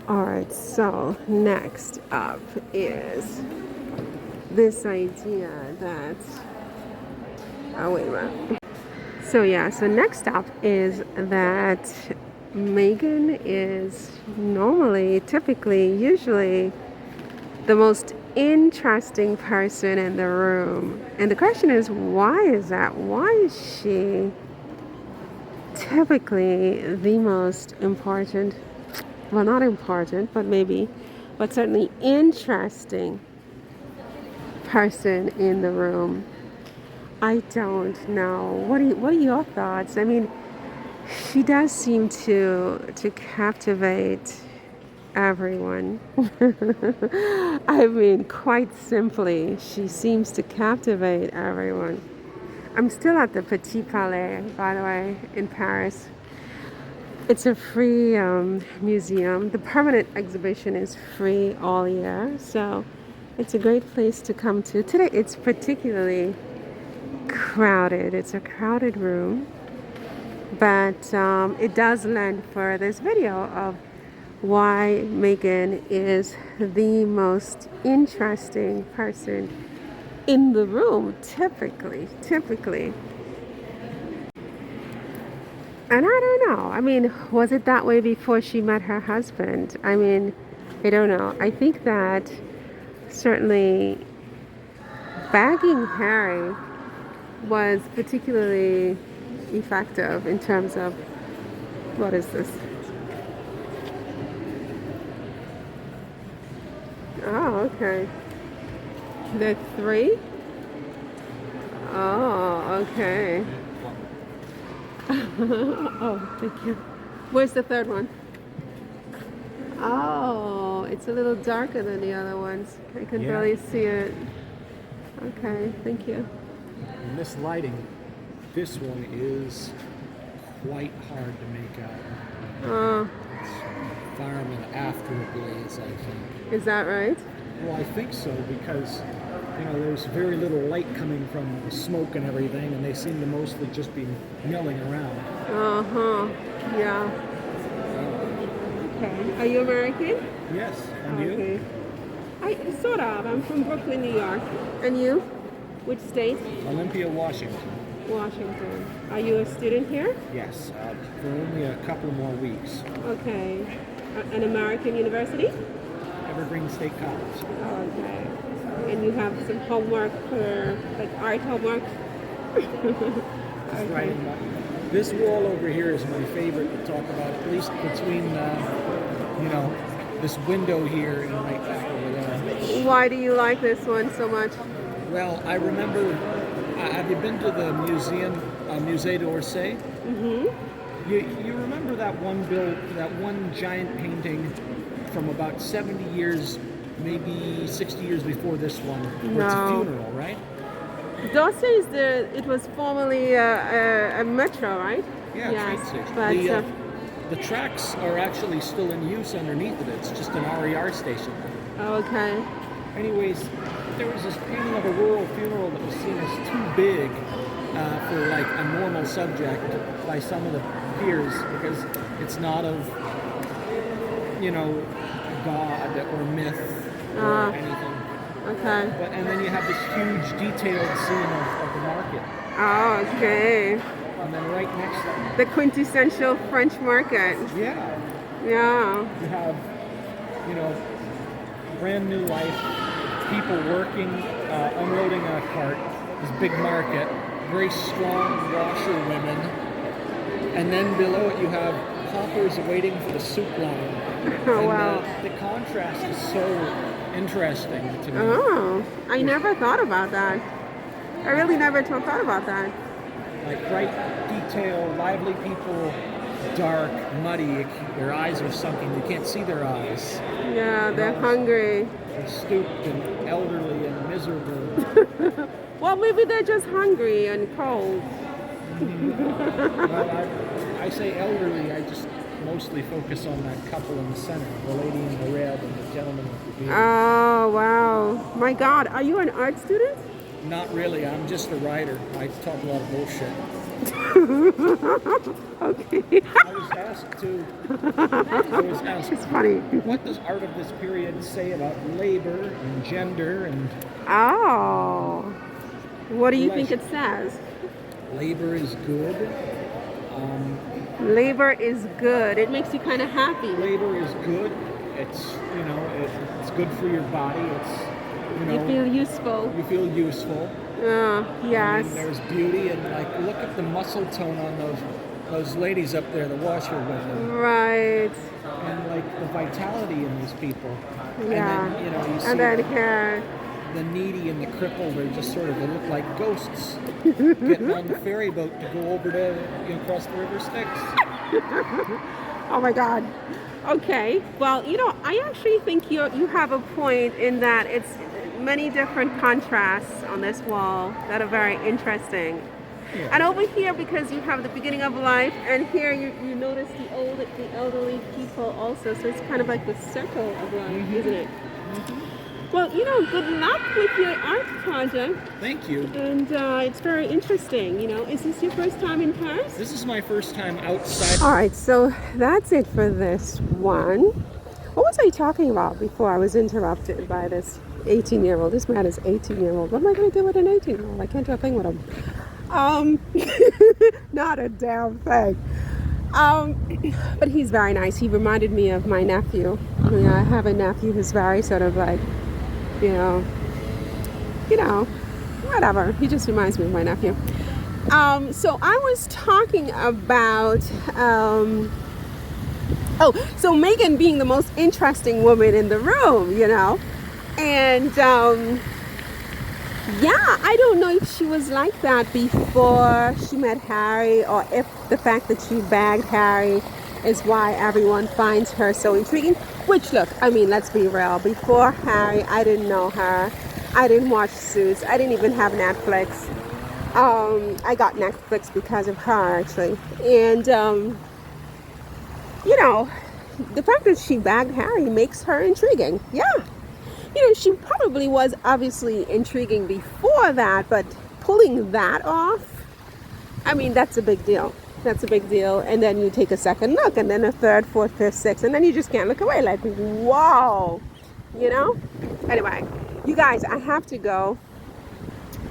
All right, so next up is this idea that, oh, wait a minute. So, yeah, so next up is that Meghan is normally, typically, usually the most interesting person in the room. And the question is, why is that? Why is she typically the most important, well, not important, but maybe, but certainly interesting person in the room? I don't know. What are your thoughts? I mean, she does seem to captivate everyone. I mean, quite simply, she seems to captivate everyone. I'm still at the Petit Palais, by the way, in Paris. It's a free museum. The permanent exhibition is free all year, so it's a great place to come to. Today, it's particularly crowded. It's a crowded room, but it does lend for this video of why Meghan is the most interesting person in the room, typically. And I don't know. I mean, was it that way before she met her husband? I mean, I don't know. I think that certainly bagging Harry was particularly effective in terms of, what is this? Oh, okay. The three? Oh, okay. Oh, thank you. Where's the third one? Oh, it's a little darker than the other ones. I can barely see it. Okay, thank you. In this lighting, this one is quite hard to make out. Oh, It's firemen after a blaze, I think. is that right? Well, I think so because, there's very little light coming from the smoke and everything, and they seem to mostly just be milling around. Uh-huh. Yeah. Okay. Are you American? Yes, and you? Okay. I sort of. I'm from Brooklyn, New York. And you? Which state? Olympia, Washington. Washington. Are you a student here? Yes, for only a couple more weeks. Okay. An American university? Evergreen State College. Okay. And you have some homework for, like, art homework? Just writing about this wall over here is my favorite to talk about, at least between, this window here and right back over there. Why do you like this one so much? Well, I remember, have you been to the museum, Musée d'Orsay? Mm-hmm. You remember that one giant painting from about 70 years, maybe 60 years before this one, where it's a funeral, right? D'Orsay is it was formerly a metro, right? Yeah, yes, train station. But the tracks are actually still in use underneath it. It's just an RER station. Okay. Anyways, there was this painting of a rural funeral that was seen as too big for like a normal subject by some of the peers because it's not of, God or myth or anything. Okay. And then you have this huge detailed scene of the market. Oh, okay. And then right next to it, The quintessential French market. yeah, Yeah. you have, brand new life, people working, unloading a cart, this big market, very strong washerwomen, and then below it you have paupers waiting for the soup line. Oh, and wow. The contrast is so interesting to me. Oh, I never thought about that. I really never thought about that. Like bright detail, lively people, dark, muddy, their eyes are sunken, you can't see their eyes. Yeah, they're hungry. They're stooped and elderly and miserable. Well, maybe they're just hungry and cold. Well, I say elderly, I just mostly focus on that couple in the center, the lady in the red and the gentleman with the beard. Oh, wow. My God, are you an art student? Not really, I'm just a writer. I talk a lot of bullshit. Okay. I was asked to. I was asked, It's funny. what does art of this period say about labor and gender and Oh. What do you think pleasure? it says? Labor is good. Labor is good. It makes you kind of happy. Labor is good. It's it's good for your body. It's You feel useful. you feel useful. I Yes. mean, there's beauty and like look at the muscle tone on those ladies up there, the washerwomen, Right. and like the vitality in these people. Yeah. And then you see And then here. the needy and the crippled are just sort of they look like ghosts getting on the ferry boat to go over to across the river Styx. Oh my God. Okay. Well, I actually think you have a point in that it's many different contrasts on this wall that are very interesting. Yeah. And over here, because you have the beginning of life, and here you notice the elderly people also. So it's kind of like the circle of life, isn't it? Well, good luck with your art project. Thank you. And it's very interesting. Is this your first time in Paris? This is my first time outside. All right, so that's it for this one. What was I talking about before I was interrupted by this 18-year-old? This man is 18-year-old. What am I going to do with an 18-year-old? I can't do a thing with him. Not a damn thing. But he's very nice. He reminded me of my nephew. I have a nephew who's very sort of like, whatever. He just reminds me of my nephew. So I was talking about, so Meghan being the most interesting woman in the room, and I don't know if she was like that before she met Harry, or if the fact that she bagged Harry is why everyone finds her so intriguing. Which, look, let's be real. Before Harry, I didn't know her. I didn't watch Suits. I didn't even have Netflix. I got Netflix because of her, actually. And, the fact that she bagged Harry makes her intriguing. Yeah. She probably was obviously intriguing before that, but pulling that off, that's a big deal. That's a big deal. And then you take a second look, and then a third, fourth, fifth, sixth, and then you just can't look away. Like, wow. Anyway, you guys, I have to go.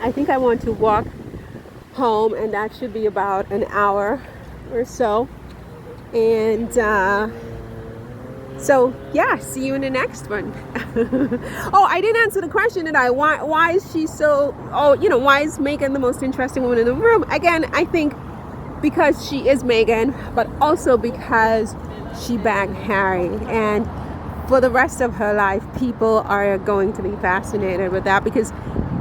I think I want to walk home, and that should be about an hour or so. And so yeah, see you in the next one. Oh, I didn't answer the question, did I? Why is she so? Why is Meghan the most interesting woman in the room? Again, I think because she is Meghan, but also because she bagged Harry, and for the rest of her life, people are going to be fascinated with that because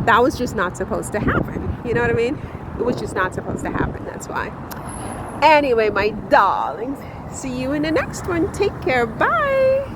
that was just not supposed to happen. You know what I mean? It was just not supposed to happen. That's why. Anyway, my darlings, see you in the next one. Take care. Bye.